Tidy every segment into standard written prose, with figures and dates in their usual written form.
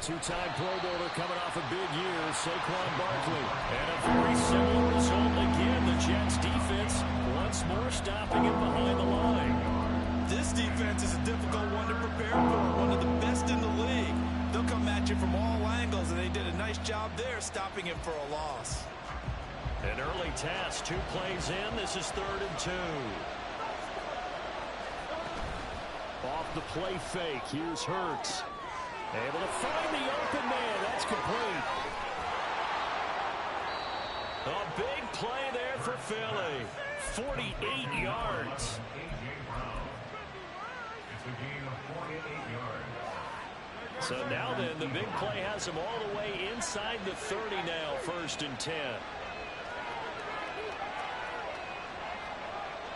Two-time Pro Bowler coming off a big year, Saquon Barkley. And a very similar result again. The Jets defense once more stopping him behind the line. This defense is a difficult one to prepare for, one of the best in the league. They'll come at you from all angles, and they did a nice job there stopping him for a loss. An early test, 2 plays in. This is 3rd and 2. Off the play fake, here's Hurts. Able to find the open man. That's complete. A big play there for Philly. 48 yards. So now then, the big play has him all the way inside the 30 now, 1st and 10.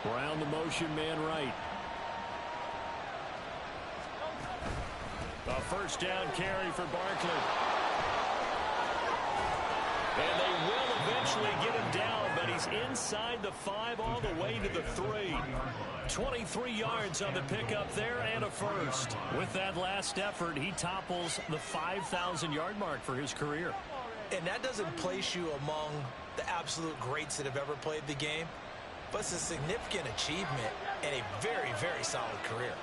Brown the motion man right. A 1st down carry for Barkley. And they will eventually get him down, but he's inside the 5 all the way to the 3. 23 yards on the pickup there and a 1st. With that last effort, he topples the 5,000-yard mark for his career. And that doesn't place you among the absolute greats that have ever played the game, but it's a significant achievement and a very, very solid career.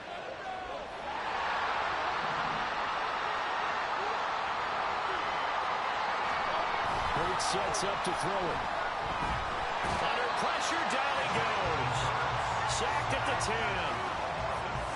Hurts sets up to throw it. Under pressure, down he goes. Sacked at the 10.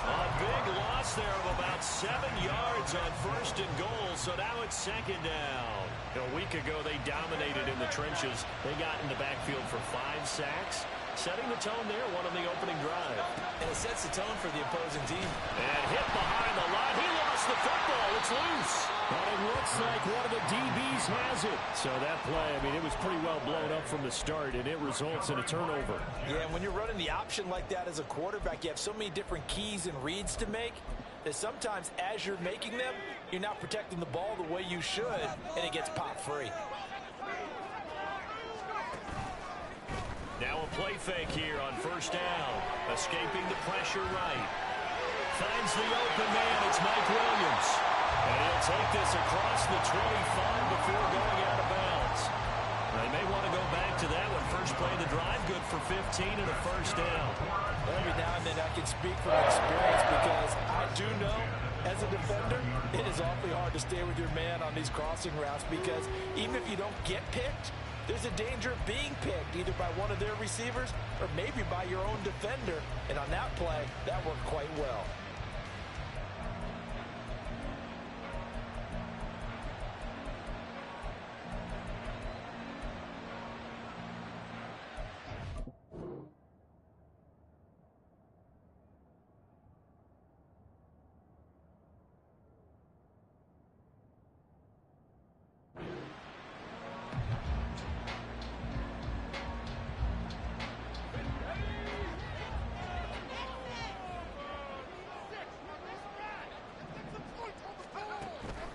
A big loss there of about 7 yards on 1st and goal, so now it's 2nd down. A week ago, they dominated in the trenches. They got in the backfield for 5 sacks, setting the tone there, one on the opening drive. And it sets the tone for the opposing team. And hit behind the line. He lost the football. It's loose. But it looks like one of the DBs has it. So that play, I mean, it was pretty well blown up from the start, and it results in a turnover. Yeah, and when you're running the option like that as a quarterback, you have so many different keys and reads to make that sometimes as you're making them, you're not protecting the ball the way you should, and it gets popped free. Now a play fake here on 1st down. Escaping the pressure right. Finds the open man. It's Mike Williams. And he'll take this across the 25 before going out of bounds. They may want to go back to that one. First play of the drive, good for 15 and a 1st down. Every now and then I can speak from experience because I do know as a defender, it is awfully hard to stay with your man on these crossing routes because even if you don't get picked, there's a danger of being picked either by one of their receivers or maybe by your own defender. And on that play, that worked quite well.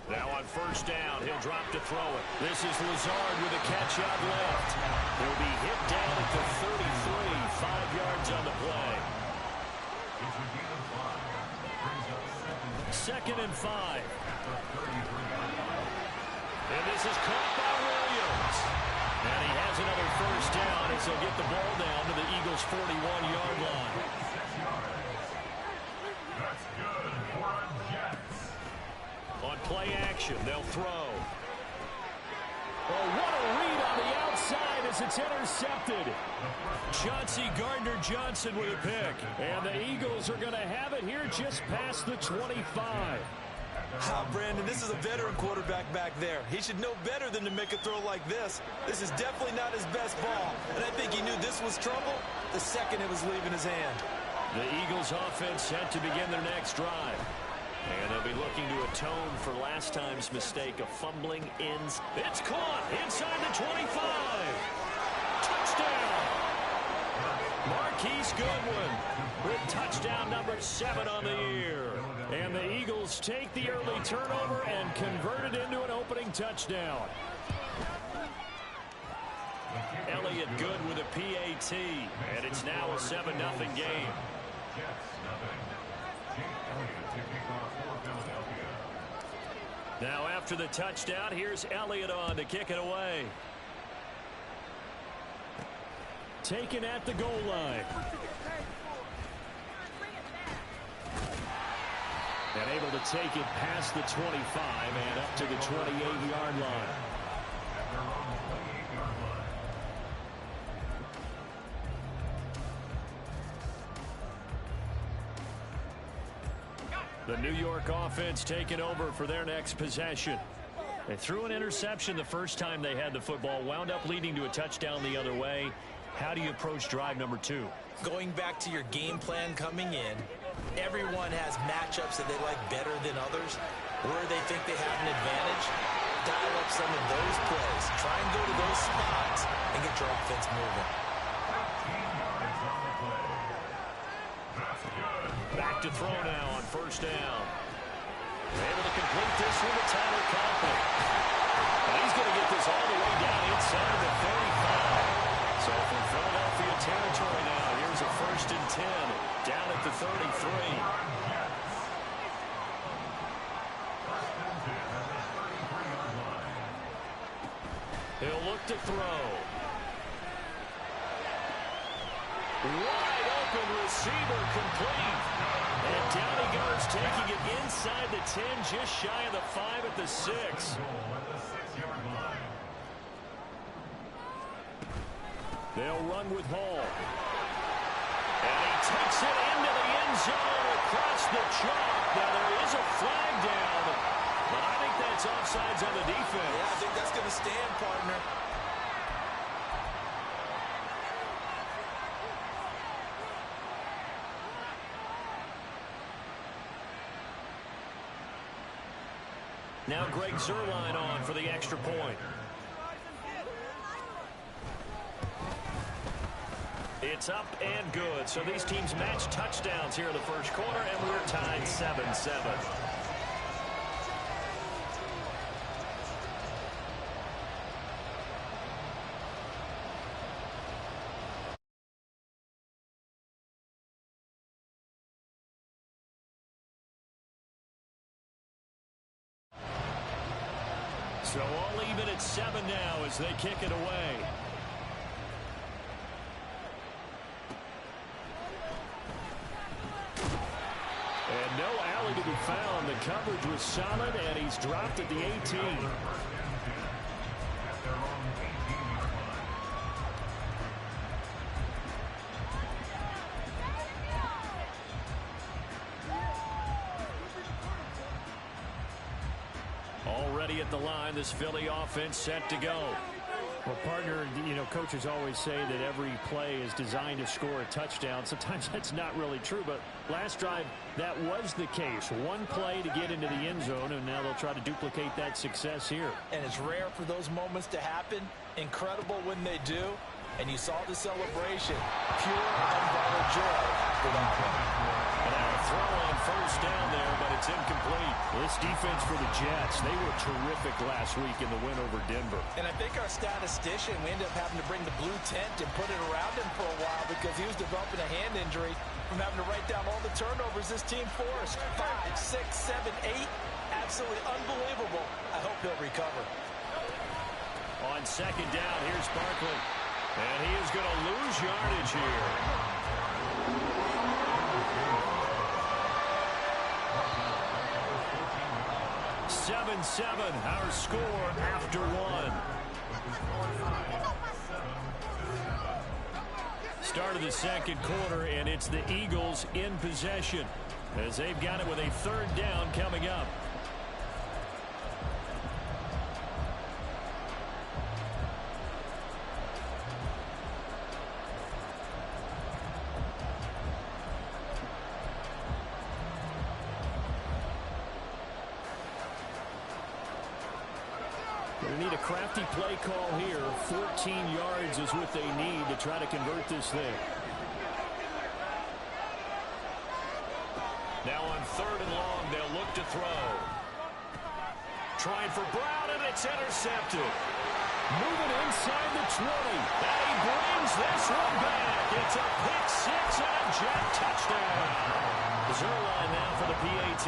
Now on 1st down, he'll drop to throw it. This is Lazard with a catch out left. He'll be hit down at the 33, 5 yards on the play. 2nd and 5. And this is caught by Williams. And he has another 1st down as he'll get the ball down to the Eagles' 41-yard line. That's good for a Jets. On play action, they'll throw. Oh, what a read on the outside as it's intercepted. Chauncey Gardner-Johnson with a pick. And the Eagles are going to have it here just past the 25. Brandon, this is a veteran quarterback back there. He should know better than to make a throw like this. This is definitely not his best ball. And I think he knew this was trouble the second it was leaving his hand. The Eagles offense set to begin their next drive. And they'll be looking to atone for last time's mistake of fumbling ins. It's caught inside the 25. Touchdown. Marquise Goodwin with touchdown number 7 on the year. And the Eagles take the early turnover and convert it into an opening touchdown. Elliott Good with a PAT. And it's now a 7-0 game. Now after the touchdown, here's Elliott on to kick it away. Taken at the goal line. And able to take it past the 25 and up to the 28-yard line. The New York offense taking over for their next possession. They threw an interception the first time they had the football, wound up leading to a touchdown the other way. How do you approach drive number 2? Going back to your game plan coming in, everyone has matchups that they like better than others, where they think they have an advantage. Dial up some of those plays. Try and go to those spots and get your offense moving. Back to throw now on first down. Able to complete this one to Tyler Conklin. And he's going to get this all the way down inside the 35. So from Philadelphia territory now, here's a 1st and 10 down at the 33. He'll look to throw. Wide open receiver complete. And down he goes, taking it inside the 10, just shy of the 5 at the 6. They'll run with Hall. And he takes it into the end zone across the chalk. Now there is a flag down, but I think that's offsides on the defense. Yeah, I think that's going to stand, partner. Now Greg Zuerlein on for the extra point. It's up and good. So these teams match touchdowns here in the first quarter, and we're tied 7-7. So all even at 7 now as they kick it away. And no alley to be found. The coverage was solid, and he's dropped at the 18. Already at the line, this Philly offense set to go. Well, partner, you know, coaches always say that every play is designed to score a touchdown. Sometimes that's not really true, but last drive, that was the case. One play to get into the end zone, and now they'll try to duplicate that success here. And it's rare for those moments to happen. Incredible when they do. And you saw the celebration. Pure, unbridled joy after that one. And a throw on first down there, but it's incomplete. This defense for the Jets, they were terrific last week in the win over Denver. And I think our statistician, we ended up having to bring the blue tent and put it around him for a while because he was developing a hand injury from having to write down all the turnovers this team forced. 5, 6, 7, 8. Absolutely unbelievable. I hope he'll recover. On second down, here's Barkley. And he is going to lose yardage here. Our score after one. Start of the second quarter, and it's the Eagles in possession as they've got it with a 3rd down coming up. They need a crafty play call here. 14 yards is what they need to try to convert this thing. Now on 3rd and long, they'll look to throw. Trying for Brown, and it's intercepted. Moving inside the 20. And he brings this one back. It's a pick 6 and a jet touchdown. Zuerlein now for the PAT.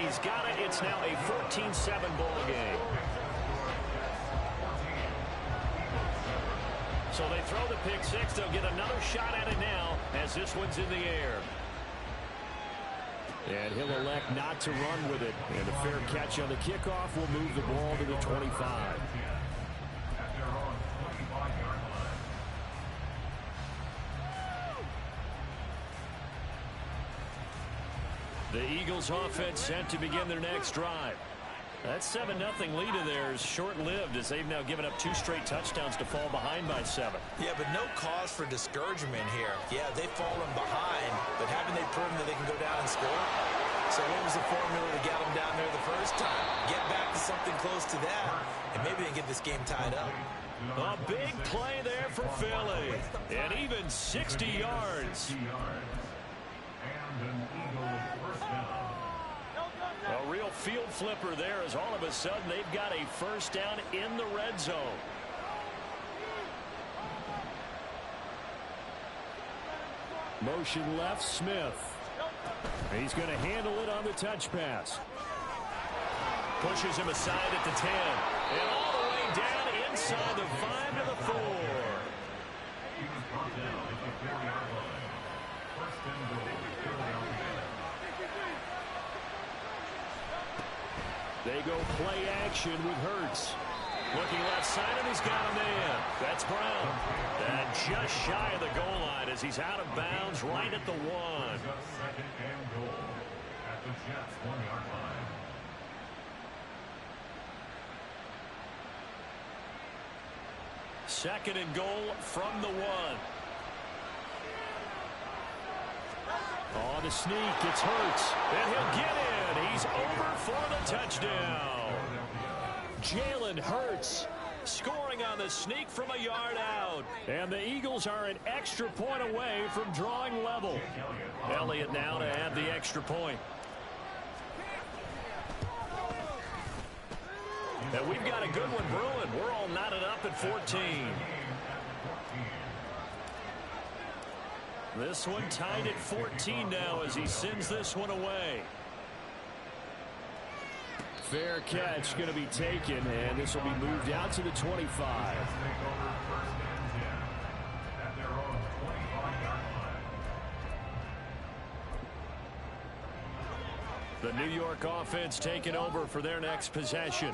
He's got it. It's now a 14-7 ball game. So they throw the pick six. They'll get another shot at it now as this one's in the air. And he'll elect not to run with it. And a fair catch on the kickoff will move the ball to the 25. The Eagles offense set to begin their next drive. That 7-0 lead of theirs short-lived as they've now given up 2 straight touchdowns to fall behind by 7. Yeah, but no cause for discouragement here. Yeah, they've fallen behind, but haven't they proven that they can go down and score? So what was the formula to get them down there the first time? Get back to something close to that, and maybe they can get this game tied up. A big play there for Philly, and even 60 yards. A real field flipper there as all of a sudden they've got a first down in the red zone. Motion left, Smith. He's going to handle it on the touch pass. Pushes him aside at the 10. And all the way down inside the 5 to the 4. They go play action with Hurts. Looking left side, and he's got a man. That's Brown. And just shy of the goal line as he's out of bounds right at the 1. Just second and goal at the Jets' 1-yard line. Second and goal from the 1. On the sneak, it's Hurts. And he'll get in. He's over for the touchdown. Jalen Hurts scoring on the sneak from a yard out. And the Eagles are an extra point away from drawing level. Elliott now to add the extra point. And we've got a good one brewing. We're all knotted up at 14. This one tied at 14 now as he sends this one away. Fair catch going to be taken, and this will be moved out to the 25. The New York offense taking over for their next possession.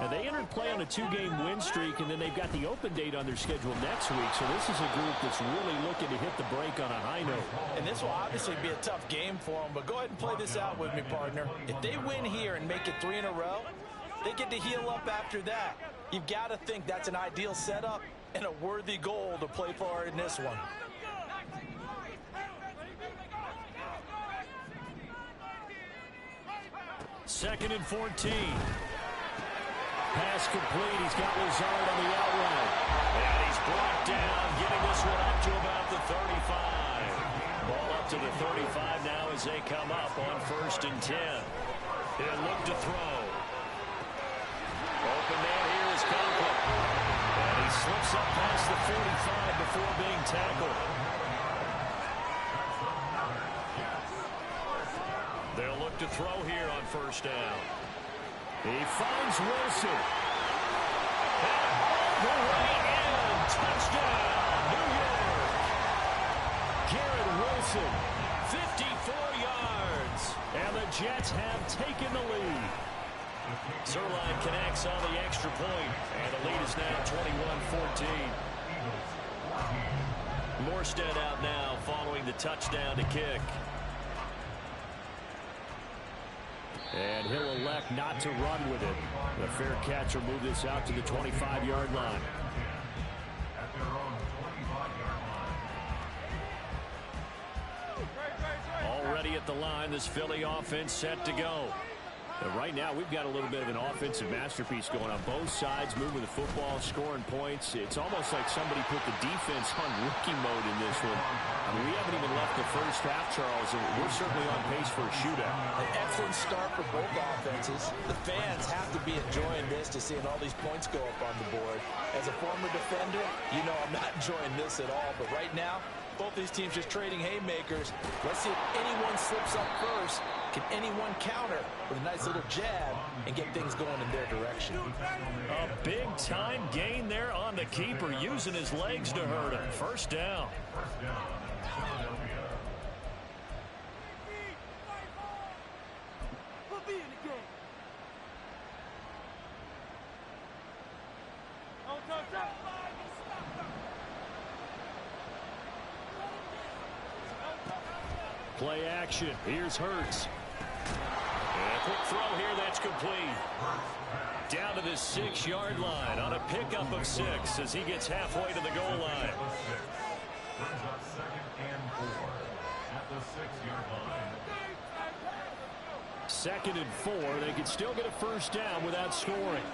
And they entered play on a 2-game win streak, and then they've got the open date on their schedule next week. So this is a group that's really looking to hit the break on a high note. And this will obviously be a tough game for them, but go ahead and play this out with me, partner. If they win here and make it 3 in a row, they get to heal up after that. You've got to think that's an ideal setup and a worthy goal to play for in this one. Second and 14. Pass complete. He's got Lazard on the outright. And he's brought down, getting this one up to about the 35. Ball up to the 35 now as they come up on 1st and 10. He'll look to throw. Open man here is Conklin. And he slips up past the 45 before being tackled. They'll look to throw here on 1st down. He finds Wilson. And all the way in. Touchdown, New York. Garrett Wilson, 54 yards. And the Jets have taken the lead. Zerline connects on the extra point, and the lead is now 21-14. Morstead out now following the touchdown to kick. And he'll elect not to run with it. The fair catch will move this out to the 25-yard line. Already at the line, this Philly offense set to go. And right now, we've got a little bit of an offensive masterpiece going on both sides, moving the football, scoring points. It's almost like somebody put the defense on rookie mode in this one. I mean, we haven't even left the first half, Charles, and we're certainly on pace for a shootout. An excellent start for both offenses. The fans have to be enjoying this to seeing all these points go up on the board. As a former defender, you know I'm not enjoying this at all. But right now, Both these teams just trading haymakers. Let's see if anyone slips up first. Can anyone counter with a nice little jab and get things going in their direction? A big-time gain there on the keeper, using his legs to hurt him. First down. Play action. Here's Hurts. And a quick throw here that's complete. Down to the 6-yard line on a pickup of 6 as he gets halfway to the goal line. Brings up 2nd and 4 at the 6-yard line. 2nd and 4. They can still get a first down without scoring.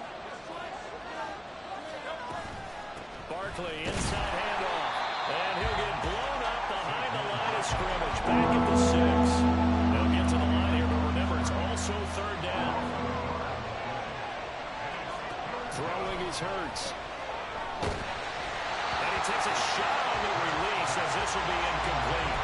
Barkley inside handoff. And he'll get blown up behind the line of scrimmage. Back at the 6. They'll get to the line here, but remember, it's also 3rd down. Throwing is Hurts. And he takes a shot on the release as this will be incomplete.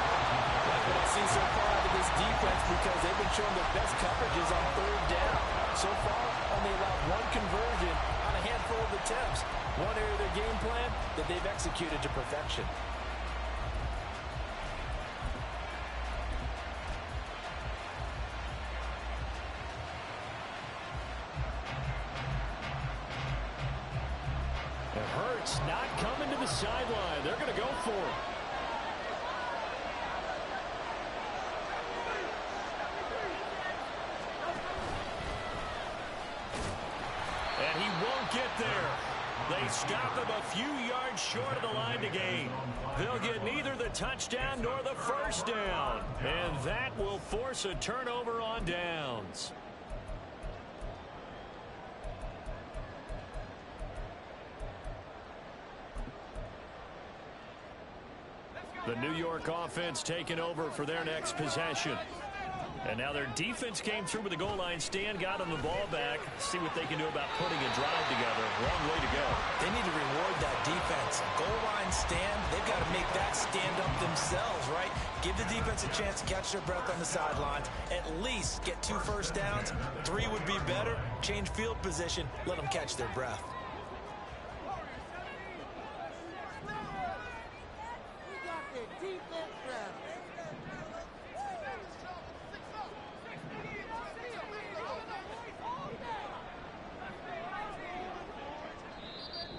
Like what I've seen so far out of this defense, because they've been showing their best coverages on 3rd down. So far, only allowed 1 conversion on a handful of attempts. One area of their game plan that they've executed to perfection. And Hurts not coming to the sideline. They're going to go for it. And he won't get there. They stop him a few yards short of the line to gain. They'll get neither the touchdown nor the first down. And that will force a turnover on downs. The New York offense taking over for their next possession. And now their defense came through with the goal line stand, got them the ball back. See what they can do about putting a drive together. Long way to go. They need to reward that defense. Goal line stand, they've got to make that stand up themselves, right? Give the defense a chance to catch their breath on the sidelines. At least get 2 first downs. 3 would be better. Change field position. Let them catch their breath.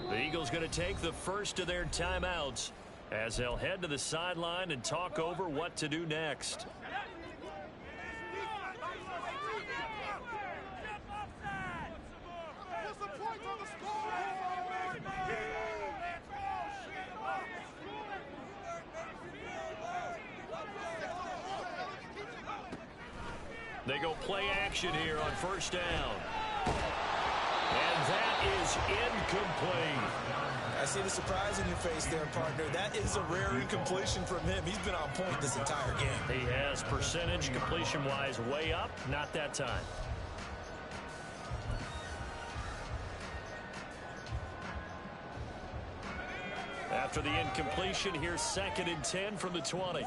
The Eagles going to take the first of their timeouts as they'll head to the sideline and talk over what to do next. They go play action here on first down. And that is incomplete. I see the surprise in your face there, partner. That is a rare incompletion from him. He's been on point this entire game. He has percentage completion-wise way up. Not that time. After the incompletion, here's 2nd and 10 from the 20.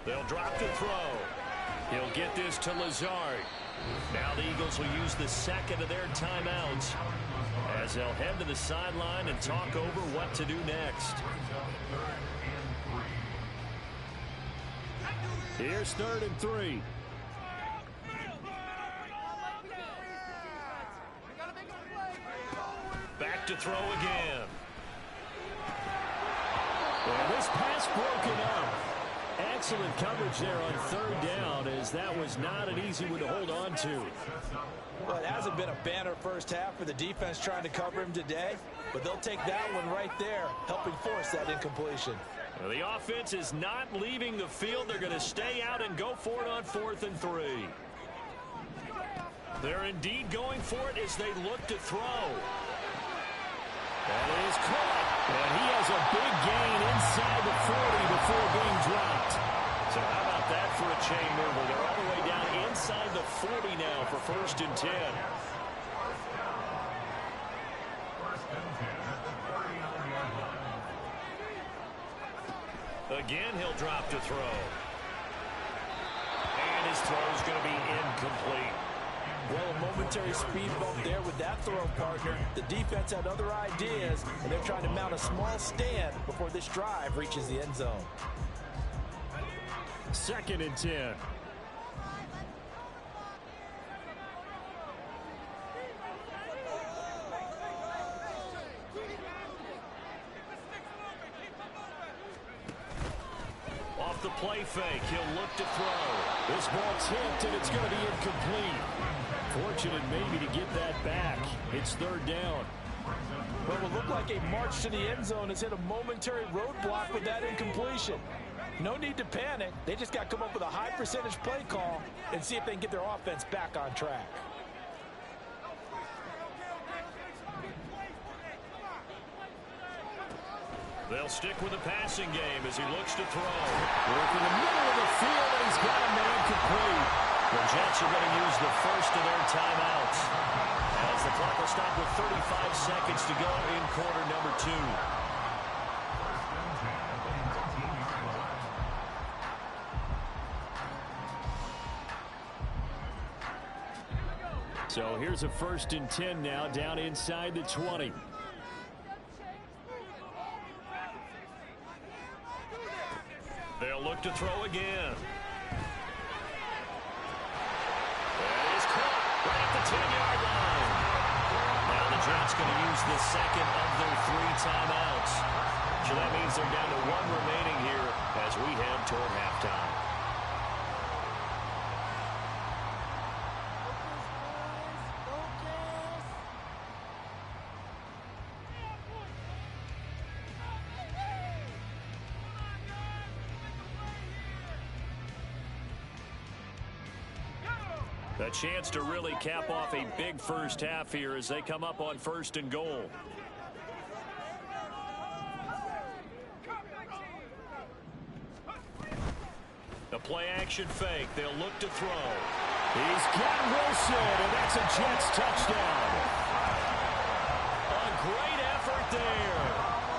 They'll drop the throw. He'll get this to Lazard. Now the Eagles will use the 2nd of their timeouts as they'll head to the sideline and talk over what to do next. Here's 3rd and 3. Back to throw again. And this pass broken up. Excellent coverage there on 3rd down, as that was not an easy one to hold on to. Well, it hasn't been a banner first half for the defense trying to cover him today, but they'll take that one right there, helping force that incompletion. Well, the offense is not leaving the field. They're going to stay out and go for it on 4th and 3. They're indeed going for it as they look to throw. That is caught. And he has a big gain inside the 40 before being dropped. So how about that for a chain mover? They're all the way down inside the 40 now for 1st and 10. Again, he'll drop to throw. And his throw's going to be incomplete. Well, a momentary speed bump there with that throw, partner. The defense had other ideas, and they're trying to mount a small stand before this drive reaches the end zone. 2nd and 10. Off the play fake, he'll look to throw. This ball tipped, and it's going to be incomplete. Fortunate maybe to get that back. It's 3rd down. Well, it will look like a march to the end zone has hit a momentary roadblock with that incompletion. No need to panic. They just got to come up with a high percentage play call and see if they can get their offense back on track. They'll stick with the passing game as he looks to throw. Work in the middle of the field, and he's got a man complete. The Jets are going to use the first of their timeouts, as the clock will stop with 35 seconds to go in quarter number 2. So here's a 1st and 10 now, down inside the 20. They'll look to throw again. That is caught right at the 10-yard line. Now the Jets going to use the second of their 3 timeouts. So that means they're down to 1 remaining here as we head toward halftime. A chance to really cap off a big first half here as they come up on 1st and goal. The play action fake. They'll look to throw. He's got Wilson, and that's a Jets touchdown. A great effort there.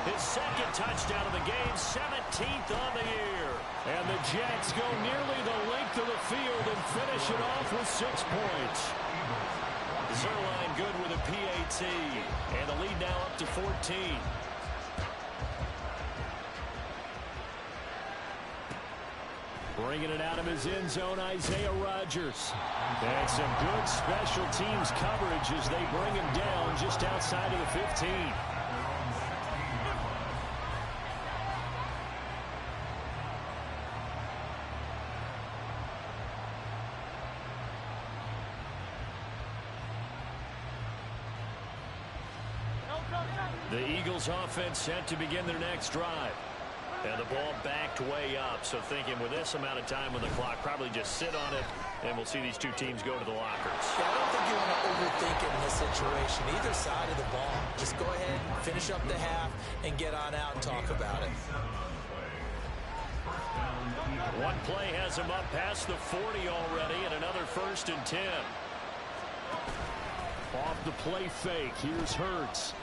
His 2nd touchdown of the game, 17th on the year. And the Jets go nearly the length of the field and finish it off with 6 points. Zuerlein good with a PAT. And the lead now up to 14. Bringing it out of his end zone, Isaiah Rodgers. And some good special teams coverage as they bring him down just outside of the 15. The Eagles offense set to begin their next drive. And the ball backed way up, so thinking with this amount of time on the clock, probably just sit on it, and we'll see these 2 teams go to the lockers. Yeah, I don't think you want to overthink it in this situation. Either side of the ball, just go ahead, finish up the half, and get on out and talk about it. One play has him up past the 40 already, and another 1st and 10. Off the play fake, here's Hurts.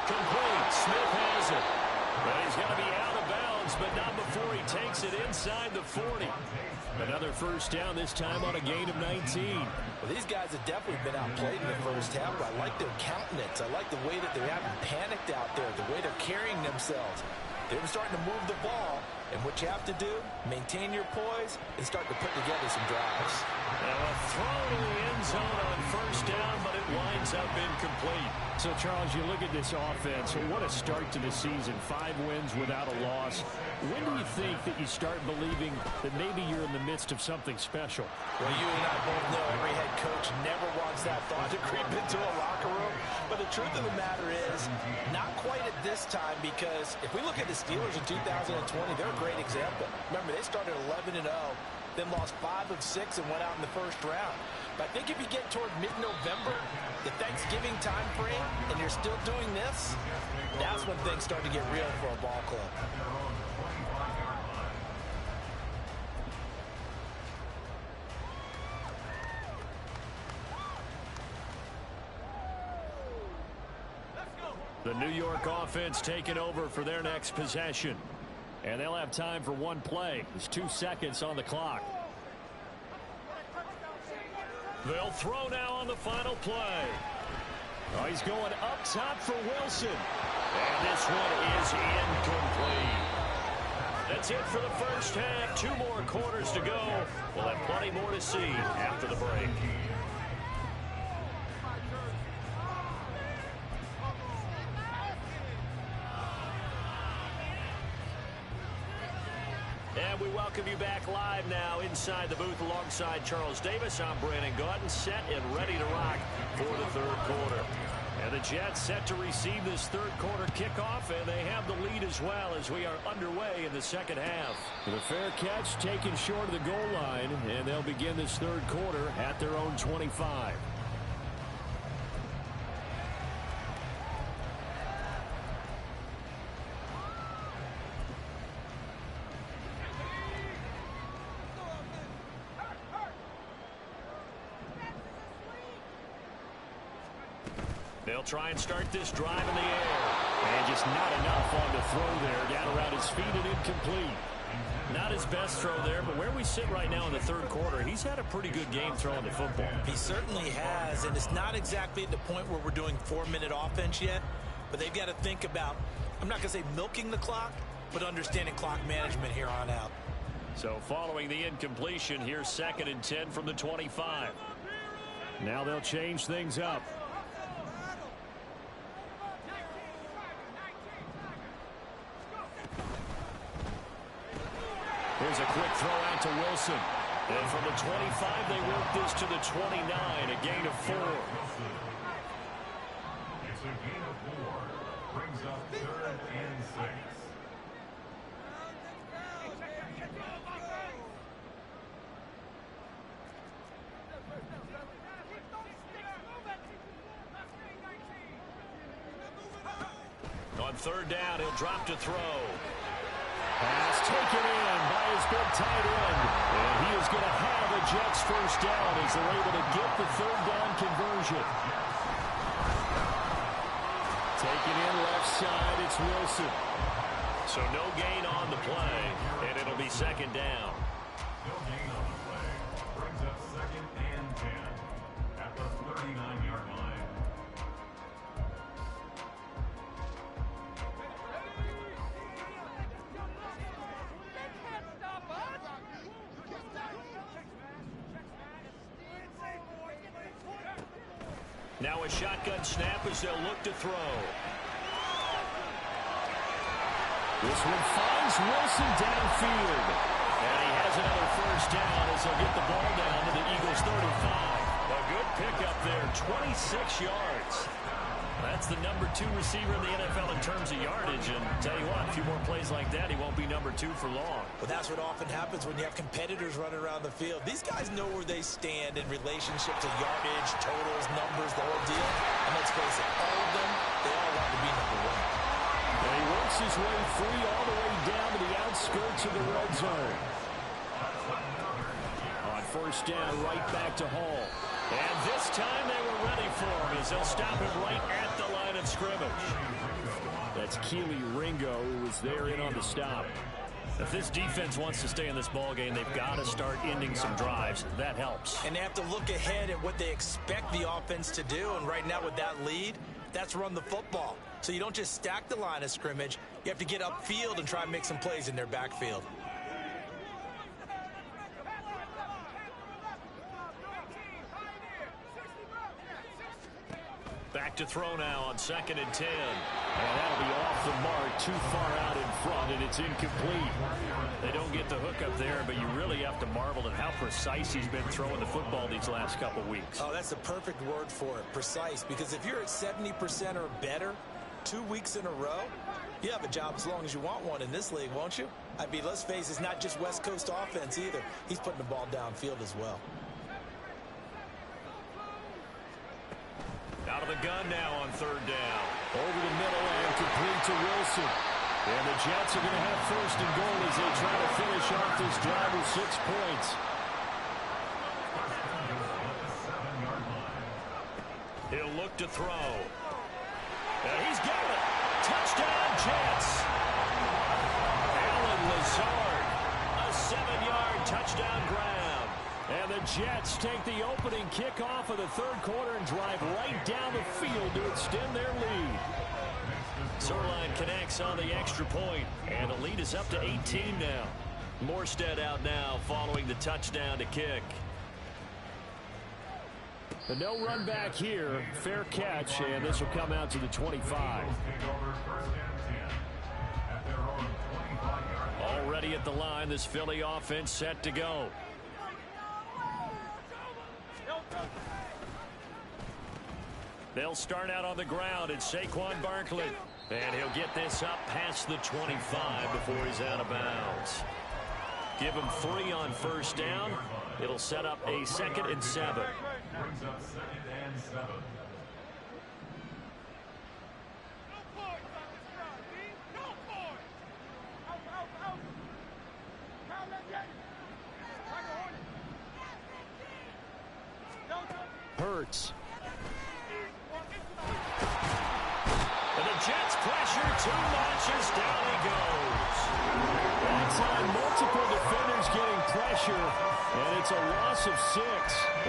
Complete. Smith has it. Well, he's going to be out of bounds, but not before he takes it inside the 40. Another 1st down, this time on a gain of 19. Well, these guys have definitely been outplayed in the first half, but I like their countenance. I like the way that they haven't panicked out there, the way they're carrying themselves. They're starting to move the ball, and what you have to do, maintain your poise and start to put together some drives. Now a throw to the end zone on 1st down, but it winds up incomplete. So, Charles, you look at this offense, what a start to the season. 5 wins without a loss. When do you think that you start believing that maybe you're in the midst of something special? Well, you and I both know every head coach never wants that thought to creep into a locker room. But the truth of the matter is, not quite at this time, because if we look at the Steelers in 2020, they're a great example. Remember, they started 11-0, then lost 5 of 6 and went out in the 1st round. But I think if you get toward mid-November, the Thanksgiving time frame, and you're still doing this, that's when things start to get real for a ball club. The New York offense taking over for their next possession. And they'll have time for one play. There's 2 seconds on the clock. They'll throw now on the final play. Oh, he's going up top for Wilson. And this one is incomplete. That's it for the first half. 2 more quarters to go. We'll have plenty more to see after the break. And we welcome you back live now inside the booth alongside Charles Davis. I'm Brandon Gaudin, set and ready to rock for the third quarter. And the Jets set to receive this third quarter kickoff, and they have the lead as well as we are underway in the second half. The fair catch taken short of the goal line, and they'll begin this third quarter at their own 25. They'll try and start this drive in the air. And just not enough on the throw there. Down around his feet and incomplete. Not his best throw there, but where we sit right now in the third quarter, he's had a pretty good game throwing the football. He certainly has, and it's not exactly at the point where we're doing 4-minute offense yet, but they've got to think about, I'm not going to say milking the clock, but understanding clock management here on out. So following the incompletion, here's 2nd and 10 from the 25. Now they'll change things up. Here's a quick throw out to Wilson. And from the 25, they work this to the 29, a gain of 4. It's a gain of 4. Brings up 3rd and 6. On 3rd down, he'll drop to throw. Pass taken in by his big tight end. And he is going to have a Jets first down as they're able to get the 3rd down conversion. Taken in left side, it's Wilson. So no gain on the play, and it'll be 2nd down. No gain on the play. Brings up 2nd and 10 at the 39-yard line. Now a shotgun snap as they'll look to throw. This one finds Wilson downfield. And he has another first down as they'll get the ball down to the Eagles' 35. A good pickup there, 26 yards. That's the number 2 receiver in the NFL in terms of yardage. And tell you what, a few more plays like that, he won't be number 2 for long. Well, that's what often happens when you have competitors running around the field. These guys know where they stand in relationship to yardage, totals, numbers, the whole deal. And let's face it, all of them, they all want to be number 1. And he works his way free all the way down to the outskirts of the red zone. On 1st down, right back to Hall. And this time they were ready for him as they'll stop him right at the line of scrimmage. That's Keely Ringo who was there in on the stop. If this defense wants to stay in this ballgame, they've got to start ending some drives. That helps. And they have to look ahead at what they expect the offense to do. And right now with that lead, that's run the football. So you don't just stack the line of scrimmage. You have to get upfield and try and make some plays in their backfield. Back to throw now on 2nd and 10. And that'll be off the mark, too far out in front, and it's incomplete. They don't get the hook up there, but you really have to marvel at how precise he's been throwing the football these last couple weeks. Oh, that's the perfect word for it, precise, because if you're at 70% or better 2 weeks in a row, you have a job as long as you want one in this league, won't you? I mean, let's face it, it's not just West Coast offense either. He's putting the ball downfield as well. Out of the gun now on 3rd down. Over the middle and complete to Wilson. And the Jets are going to have 1st and goal as they try to finish off this drive with 6 points. He'll look to throw. And he's got it. Jets. Alan Lazard, a 7-yard touchdown grab. And the Jets take the opening kickoff of the third quarter and drive right down the field to extend their lead. Zerline connects on the extra point, and the lead is up to 18 now. Morstead out now following the touchdown to kick. The no run back here, fair catch, and this will come out to the 25. Already at the line, this Philly offense set to go. They'll start out on the ground. It's Saquon Barkley. And he'll get this up past the 25 before he's out of bounds. Give him 3 on first down. It'll set up a 2nd and 7. Brings up 2nd and 7. Hurts. And the Jets pressure 2 notches. Down he goes. That time, multiple defenders getting pressure, and it's a loss of 6.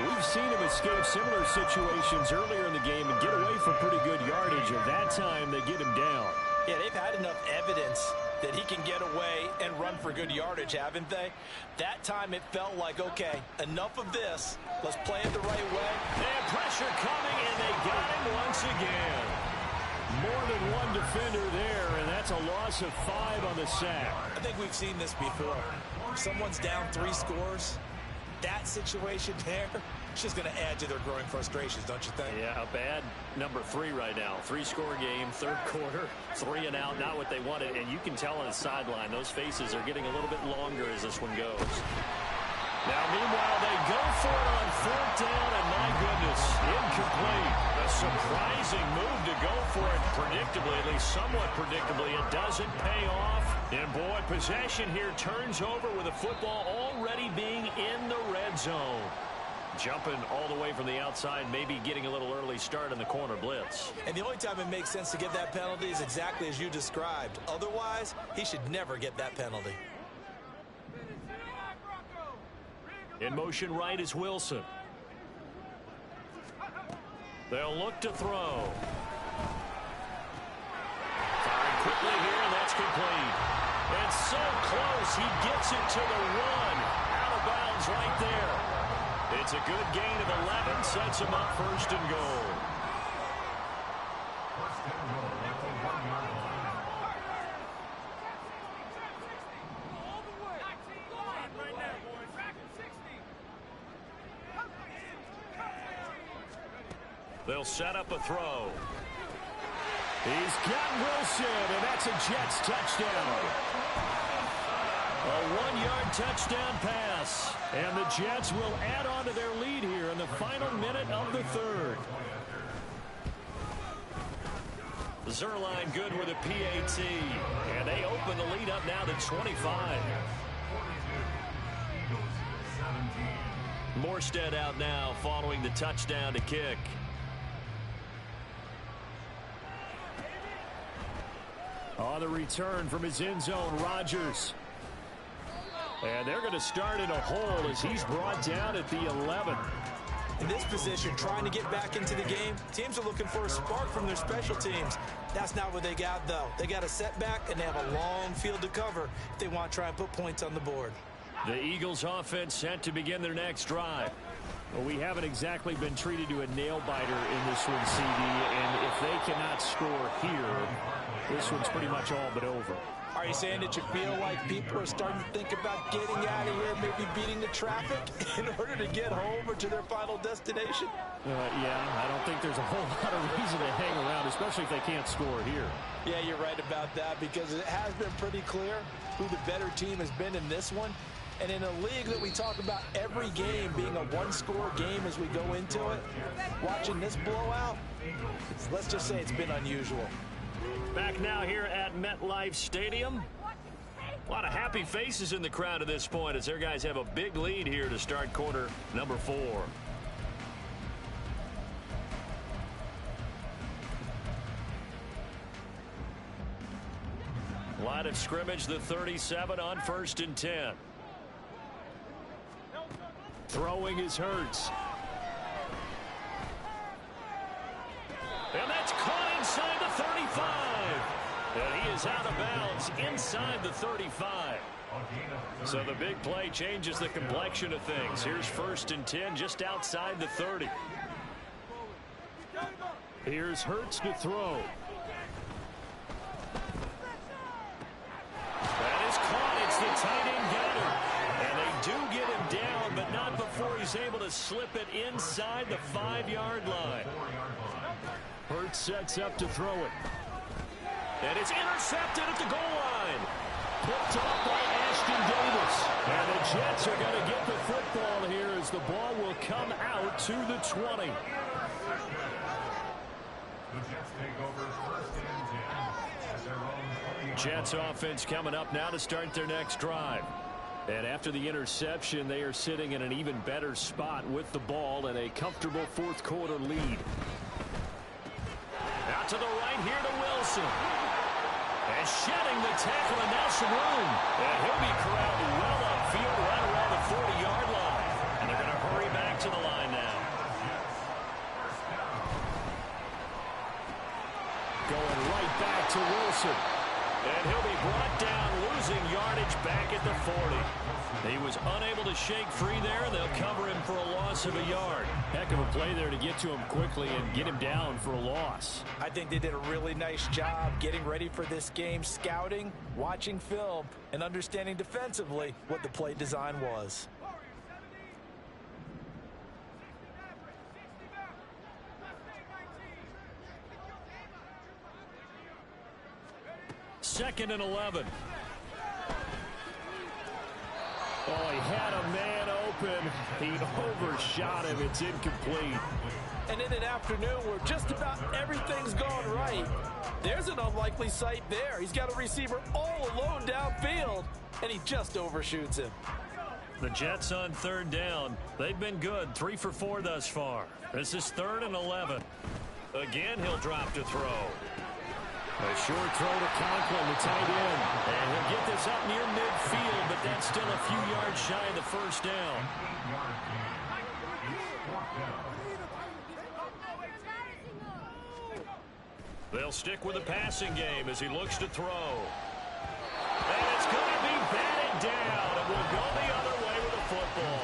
We've seen him escape similar situations earlier in the game and get away from pretty good yardage, and that time they get him down. Yeah, they've had enough evidence that he can get away and run for good yardage, haven't they? That time it felt like, okay, enough of this. Let's play it the right way. And pressure coming, and they got him once again. More than one defender there, and that's a loss of 5 on the sack. I think we've seen this before. Someone's down 3 scores. That situation there, it's just going to add to their growing frustrations, don't you think? Yeah, a bad number 3 right now. 3-score game, third quarter, 3 and out, not what they wanted. And you can tell on the sideline, those faces are getting a little bit longer as this one goes. Now, meanwhile, they go for it on 4th down, and my goodness, incomplete. A surprising move to go for it predictably, at least somewhat predictably. It doesn't pay off. And, boy, possession here turns over with the football already being in the red zone. Jumping all the way from the outside, maybe getting a little early start in the corner blitz. And the only time it makes sense to get that penalty is exactly as you described. Otherwise, he should never get that penalty. In motion right is Wilson. They'll look to throw. Firing quickly here, and that's complete. And so close, he gets it to the 1. Out of bounds right there. It's a good gain of 11, sets him up 1st and goal. They'll set up a throw. He's got Wilson, and that's a Jets touchdown. A 1-yard touchdown pass. And the Jets will add on to their lead here in the final minute of the third. Zerline good with a PAT. And they open the lead up now to 25. Morstead out now following the touchdown to kick. On the return from his end zone, Rodgers. And they're going to start in a hole as he's brought down at the 11. In this position, trying to get back into the game, teams are looking for a spark from their special teams. That's not what they got, though. They got a setback, and they have a long field to cover if they want to try and put points on the board. The Eagles offense set to begin their next drive. Well, we haven't exactly been treated to a nail-biter in this one, CD, and if they cannot score here, this one's pretty much all but over. Are you saying that you feel like people are starting to think about getting out of here, maybe beating the traffic in order to get home or to their final destination? Yeah, I don't think there's a whole lot of reason to hang around, especially if they can't score here. Yeah, you're right about that, because it has been pretty clear who the better team has been in this one. And in a league that we talk about every game being a one-score game as we go into it, watching this blowout, let's just say it's been unusual. Back now here at MetLife Stadium. A lot of happy faces in the crowd at this point as their guys have a big lead here to start quarter number 4. Line of scrimmage, the 37 on 1st and 10. Throwing is Hurts. And that's caught inside the 35. And he is out of bounds inside the 35. So the big play changes the complexion of things. Here's 1st and 10 just outside the 30. Here's Hurts to throw. That is caught. It's the tight end Goddard. And they do get him down, but not before he's able to slip it inside the 5-yard line. Hurts sets up to throw it. And it's intercepted at the goal line. Picked off by Ashton Davis. And the Jets are going to get the football here as the ball will come out to the 20. The Jets take over 1st and 10 at their own 20. Jets offense coming up now to start their next drive. And after the interception, they are sitting in an even better spot with the ball and a comfortable 4th quarter lead. Out to the right here to Wilson. And shedding the tackle to Nelson Room. And he'll be corralled well upfield right around the 40-yard line. And they're going to hurry back to the line now. Going right back to Wilson. And he'll be brought down, losing yardage back at the 40. He was unable to shake free there. They'll cover him for a loss of a yard. Heck of a play there to get to him quickly and get him down for a loss. I think they did a really nice job getting ready for this game, scouting, watching film, and understanding defensively what the play design was. Second and 11. Oh, he had a man open. He overshot him. It's incomplete. And in an afternoon where just about everything's gone right, there's an unlikely sight there. He's got a receiver all alone downfield, and he just overshoots him. The Jets on 3rd down. They've been good. 3 for 4 thus far. This is 3rd and 11. Again, he'll drop to throw. A short throw to Conklin, the tight end. And he'll get this up near midfield, but that's still a few yards shy of the 1st down. They'll stick with the passing game as he looks to throw. And it's going to be batted down, and will go the other way with the football.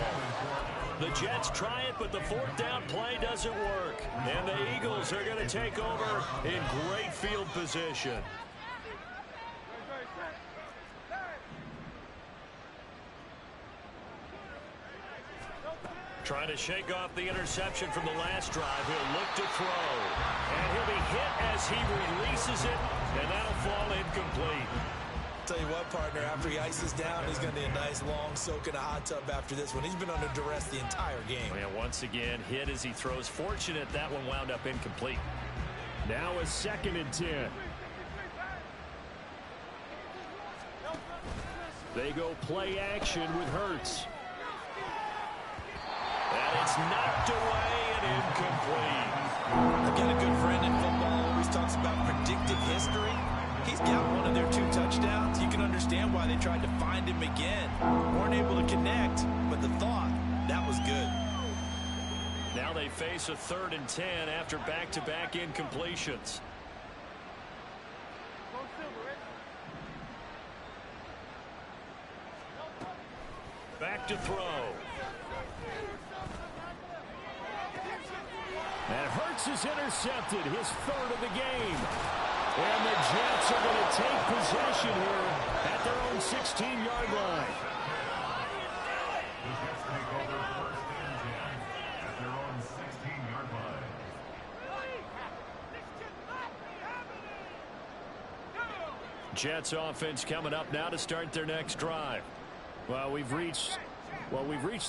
The Jets try it, but the 4th down play doesn't work. And the Eagles are going to take over in great field position. Trying to shake off the interception from the last drive. He'll look to throw. And he'll be hit as he releases it, and that'll fall incomplete. Tell you what, partner, after he ices down, he's going to need a nice long soak in a hot tub after this one. He's been under duress the entire game. And once again, hit as he throws. Fortunate that one wound up incomplete. Now a 2nd and 10. They go play action with Hurts. And it's knocked away and incomplete. I've got a good friend in football, always talks about predictive history. He's got one of their 2 touchdowns. You can understand why they tried to find him again. Weren't able to connect, but the thought, that was good. Now they face a 3rd and 10 after back-to-back incompletions. Back to throw. And Hurts is intercepted, his 3rd of the game. And the Jets are going to take possession here at their own 16-yard line. The Jets take over 1st and 10 at their own 16-yard line. Jets offense coming up now to start their next drive. Well, we've reached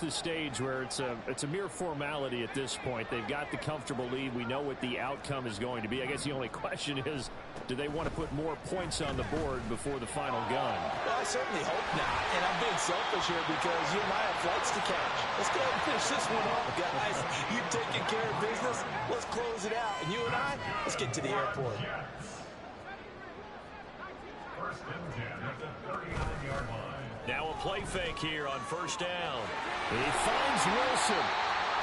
the stage where it's a mere formality at this point. They've got the comfortable lead. We know what the outcome is going to be. I guess the only question is, do they want to put more points on the board before the final gun? Well, I certainly hope not. And I'm being selfish here because you and I have flights to catch. Let's go ahead and finish this one off, guys. You've taken care of business. Let's close it out. And you and I, let's get to the airport. First and 10 at the 39-yard line. Now a play fake here on first down. He finds Wilson.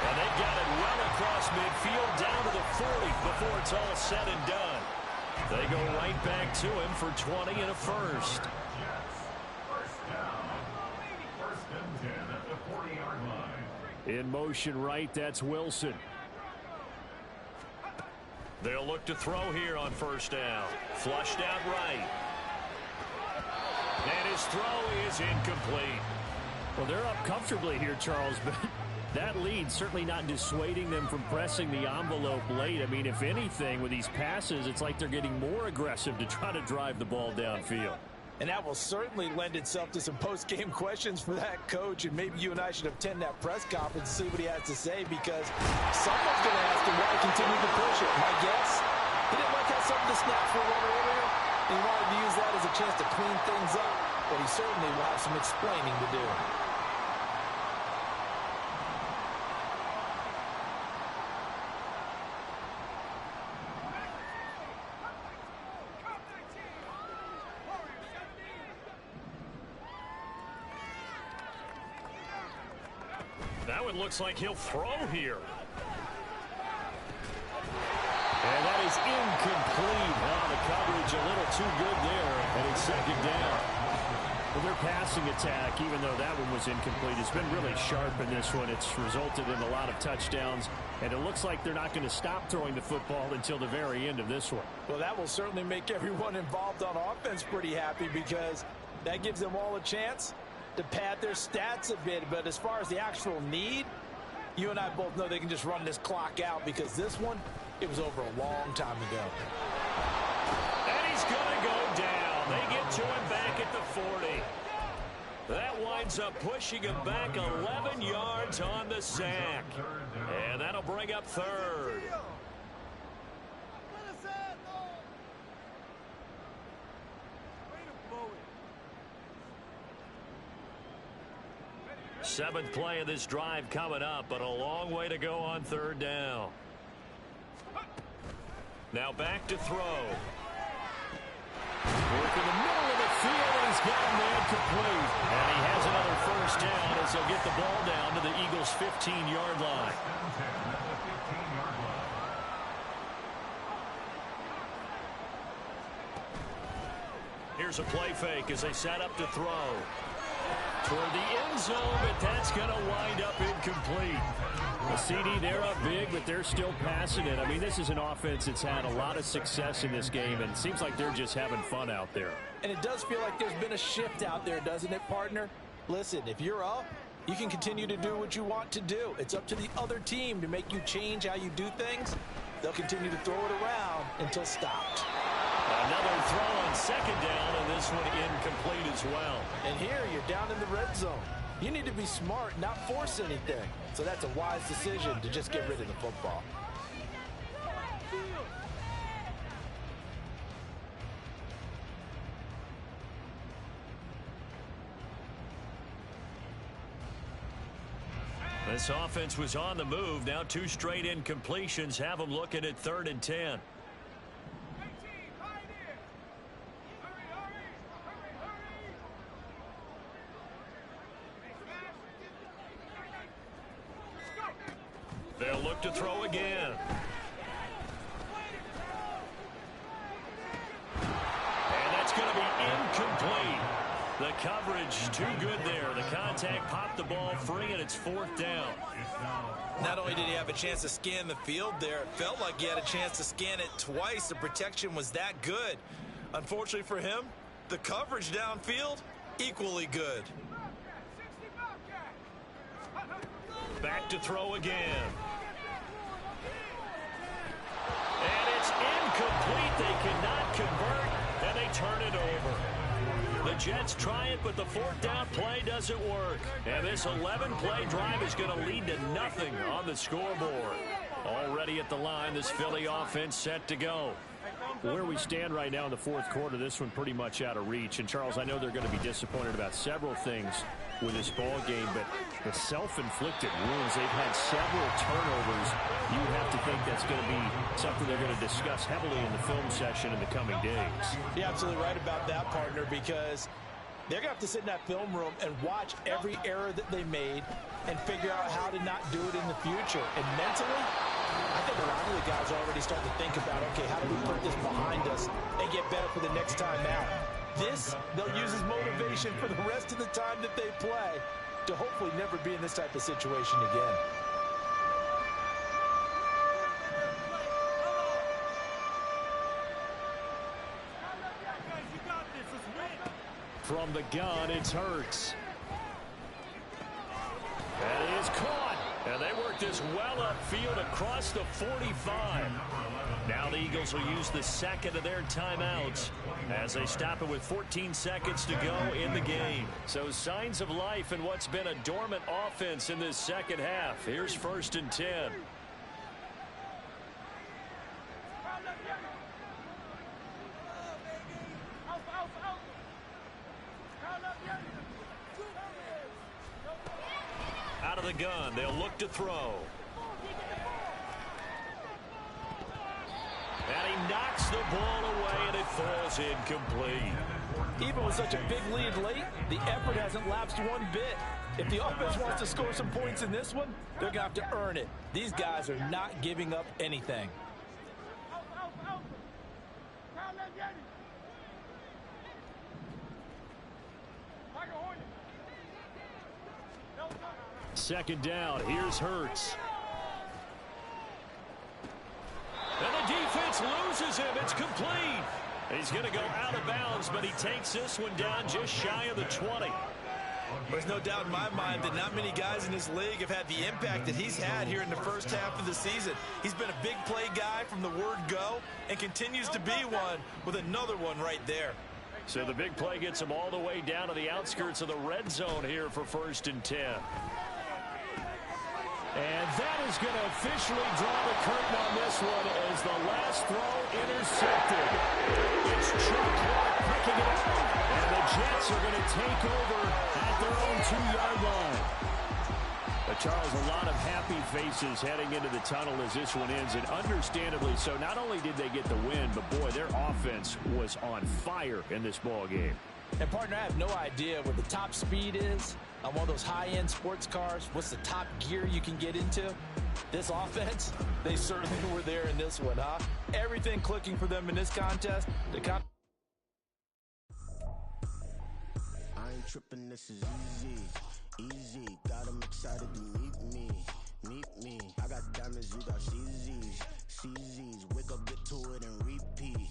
And they've got it well across midfield down to the 40 before it's all said and done. They go right back to him for 20 and a first. Jets. First down. First and 10 at the 40-yard line. In motion right, that's Wilson. They'll look to throw here on first down. Flushed out right. And his throw is incomplete. Well, they're up comfortably here, Charles, but that lead certainly not dissuading them from pressing the envelope late. I mean, if anything, with these passes, it's like they're getting more aggressive to try to drive the ball downfield. And that will certainly lend itself to some post-game questions for that coach. And maybe you and I should attend that press conference and see what he has to say, because someone's going to ask him why he continued to push it. My guess, he didn't like how something to snap for one earlier. He wanted to use that as a chance to clean things up. But he certainly will have some explaining to do. Now it looks like he'll throw here. And that is incomplete. Now the coverage a little too good there, and it's second down. Well, their passing attack, even though that one was incomplete, has been really sharp in this one. It's resulted in a lot of touchdowns, and it looks like they're not going to stop throwing the football until the very end of this one. Well, that will certainly make everyone involved on offense pretty happy, because that gives them all a chance to pad their stats a bit. But as far as the actual need, you and I both know they can just run this clock out, because this one, it was over a long time ago. And he's going to go down. They get to him back at the 40. That winds up pushing him back 11 yards on the sack. And that'll bring up third. Seventh play of this drive coming up, but a long way to go on third down. Now back to throw. Work in the middle of the field, and he's got a man complete. And he has another first down as he'll get the ball down to the Eagles' 15-yard line. Here's a play fake as they set up to throw. Toward the end zone, but that's going to wind up incomplete. The CD, they're up big, but they're still passing it. I mean, this is an offense that's had a lot of success in this game, and it seems like they're just having fun out there. And it does feel like there's been a shift out there, doesn't it, partner? Listen, if you're up, you can continue to do what you want to do. It's up to the other team to make you change how you do things. They'll continue to throw it around until stopped. Another throw on second down, and this one incomplete as well. And here, you're down in the red zone. You need to be smart, not force anything. So that's a wise decision to just get rid of the football. This offense was on the move. Now two straight incompletions have them looking at 3rd and 10. They'll look to throw again. And that's going to be incomplete. The coverage too good there. The contact popped the ball free, and it's 4th down. Not only did he have a chance to scan the field there, it felt like he had a chance to scan it twice. The protection was that good. Unfortunately for him, the coverage downfield, equally good. Back to throw again. And it's incomplete. They cannot convert, and they turn it over. The Jets try it, but the 4th down play doesn't work. And this 11-play drive is going to lead to nothing on the scoreboard. Already at the line, this Philly offense set to go. Where we stand right now in the 4th quarter, this one pretty much out of reach. And, Charles, I know they're going to be disappointed about several things with this ball game, but the self-inflicted wounds, they've had several turnovers. You would have to think that's going to be something they're going to discuss heavily in the film session in the coming days. You're absolutely right about that, partner, because they're going to have to sit in that film room and watch every error that they made and figure out how to not do it in the future. And mentally, I think a lot of the guys are already starting to think about, okay, how do we put this behind us and get better for the next time out? This, they'll use as motivation for the rest of the time that they play to hopefully never be in this type of situation again. From the gun, it's Hurts. That is caught. And they work this well upfield across the 45. Now the Eagles will use the second of their timeouts as they stop it with 14 seconds to go in the game. So signs of life in what's been a dormant offense in this second half. Here's 1st and 10. Out of the gun, they'll look to throw. And he knocks the ball away, and it falls incomplete. Even with such a big lead late, the effort hasn't lapsed one bit. If the offense wants to score some points in this one, they're going to have to earn it. These guys are not giving up anything. Second down, here's Hurts. And the defense loses him. It's complete. He's going to go out of bounds, but he takes this one down just shy of the 20. There's no doubt in my mind that not many guys in this league have had the impact that he's had here in the first half of the season. He's been a big play guy from the word go and continues to be one with another one right there. So the big play gets him all the way down to the outskirts of the red zone here for 1st and 10. And that is going to officially draw the curtain on this one as the last throw intercepted. It's Chuck Clark picking it up, and the Jets are going to take over at their own 2-yard line. But Charles, a lot of happy faces heading into the tunnel as this one ends, and understandably so. Not only did they get the win, but boy, their offense was on fire in this ball game. And partner, I have no idea what the top speed is on one of those high-end sports cars. What's the top gear you can get into? This offense, they certainly were there in this one, huh? Everything clicking for them in this contest. I ain't tripping, this is easy. Easy, got them excited to meet me. Meet me. I got diamonds, you got CZs. CZs, wake up, get to it and repeat.